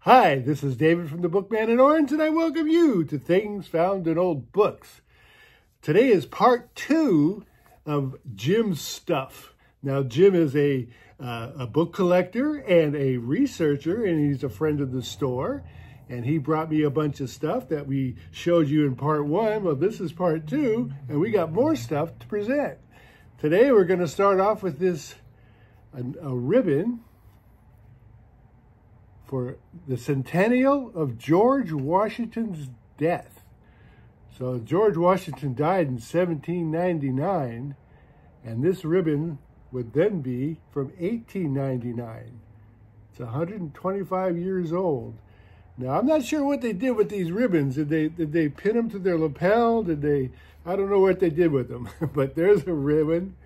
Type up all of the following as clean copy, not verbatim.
Hi, this is David from the Bookman in Orange, and I welcome you to Things Found in Old Books. Today is part 2 of Jim's stuff. Now, Jim is a book collector and a researcher, and he's a friend of the store. And he brought me a bunch of stuff that we showed you in part 1. Well, this is part 2, and we got more stuff to present. Today, we're going to start off with this, a ribbon for the Centennial of George Washington's death. So George Washington died in 1799, and this ribbon would then be from 1899. It's 125 years old. Now, I'm not sure what they did with these ribbons. Did they pin them to their lapel? I don't know what they did with them, but there's a ribbon,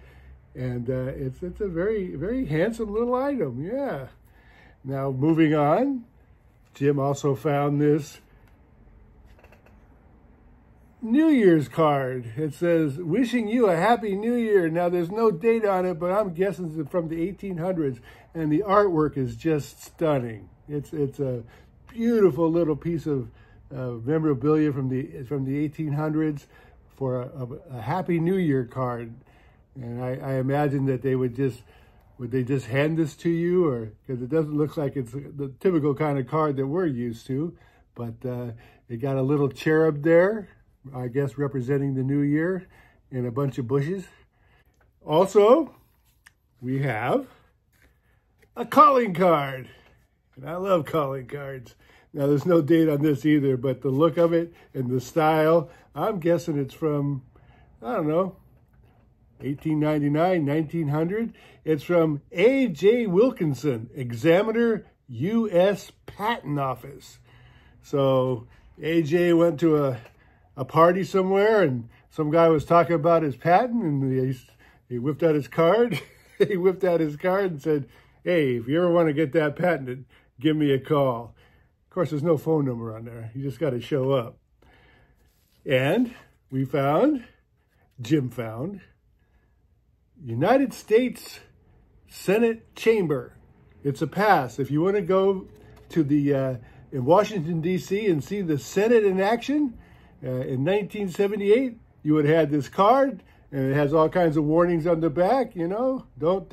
and it's a very, very handsome little item, yeah. Now, moving on, Jim also found this New Year's card. It says, wishing you a happy new year. Now, there's no date on it, but I'm guessing it's from the 1800s, and the artwork is just stunning. It's a beautiful little piece of memorabilia from the 1800s for a Happy New Year card. And I imagine that they would they just hand this to you, or because it doesn't look like it's the typical kind of card that we're used to, but it got a little cherub there, I guess representing the new year, and a bunch of bushes. Also, we have a calling card, and I love calling cards. Now, there's no date on this either, but the look of it and the style, I'm guessing it's from, I don't know, 1899, 1900. It's from A.J. Wilkinson, Examiner, U.S. Patent Office. So A.J. went to a party somewhere, and some guy was talking about his patent, and he whipped out his card. He whipped out his card and said, hey, if you ever want to get that patented, give me a call. Of course, there's no phone number on there. You just got to show up. And Jim found, United States Senate Chamber. It's a pass. If you want to go to in Washington, D.C. and see the Senate in action, in 1978, you would have had this card, and it has all kinds of warnings on the back, you know. Don't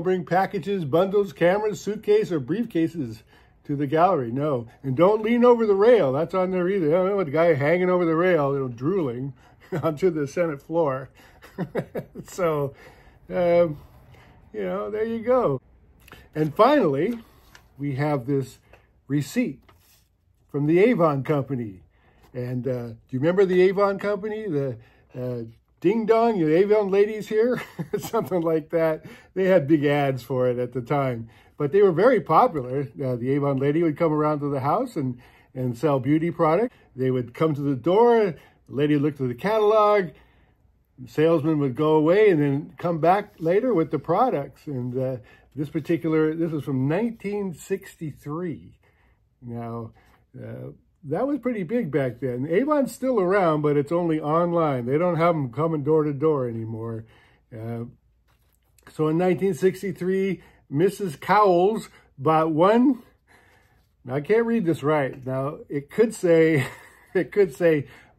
bring packages, bundles, cameras, suitcase, or briefcases to the gallery, no. And don't lean over the rail. That's on there either. I don't know, the guy hanging over the rail, drooling onto the Senate floor. So, there you go. And finally, we have this receipt from the Avon Company. And do you remember the Avon Company? The Ding Dong, you Avon ladies here? Something like that. They had big ads for it at the time. But they were very popular. The Avon lady would come around to the house and sell beauty products. They would come to the door, the lady looked at the catalog, the salesman would go away and then come back later with the products. And this was from 1963. Now, that was pretty big back then. Avon's still around, but it's only online. They don't have them coming door to door anymore. So in 1963, Mrs. Cowles bought one. Now, I can't read this right. Now, it could say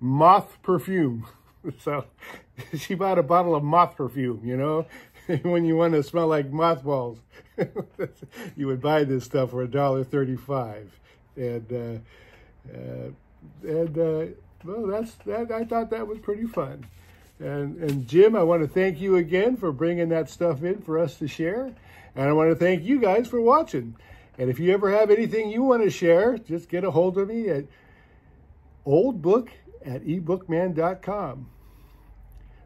moth perfume. So she bought a bottle of moth perfume, you know, when you want to smell like mothballs. You would buy this stuff for $1.35. Well, I thought that was pretty fun. And Jim, I want to thank you again for bringing that stuff in for us to share. And I want to thank you guys for watching. And if you ever have anything you want to share, just get a hold of me at oldbook@ebookman.com.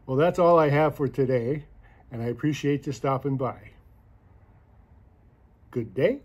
Well, that's all I have for today, and I appreciate you stopping by. Good day.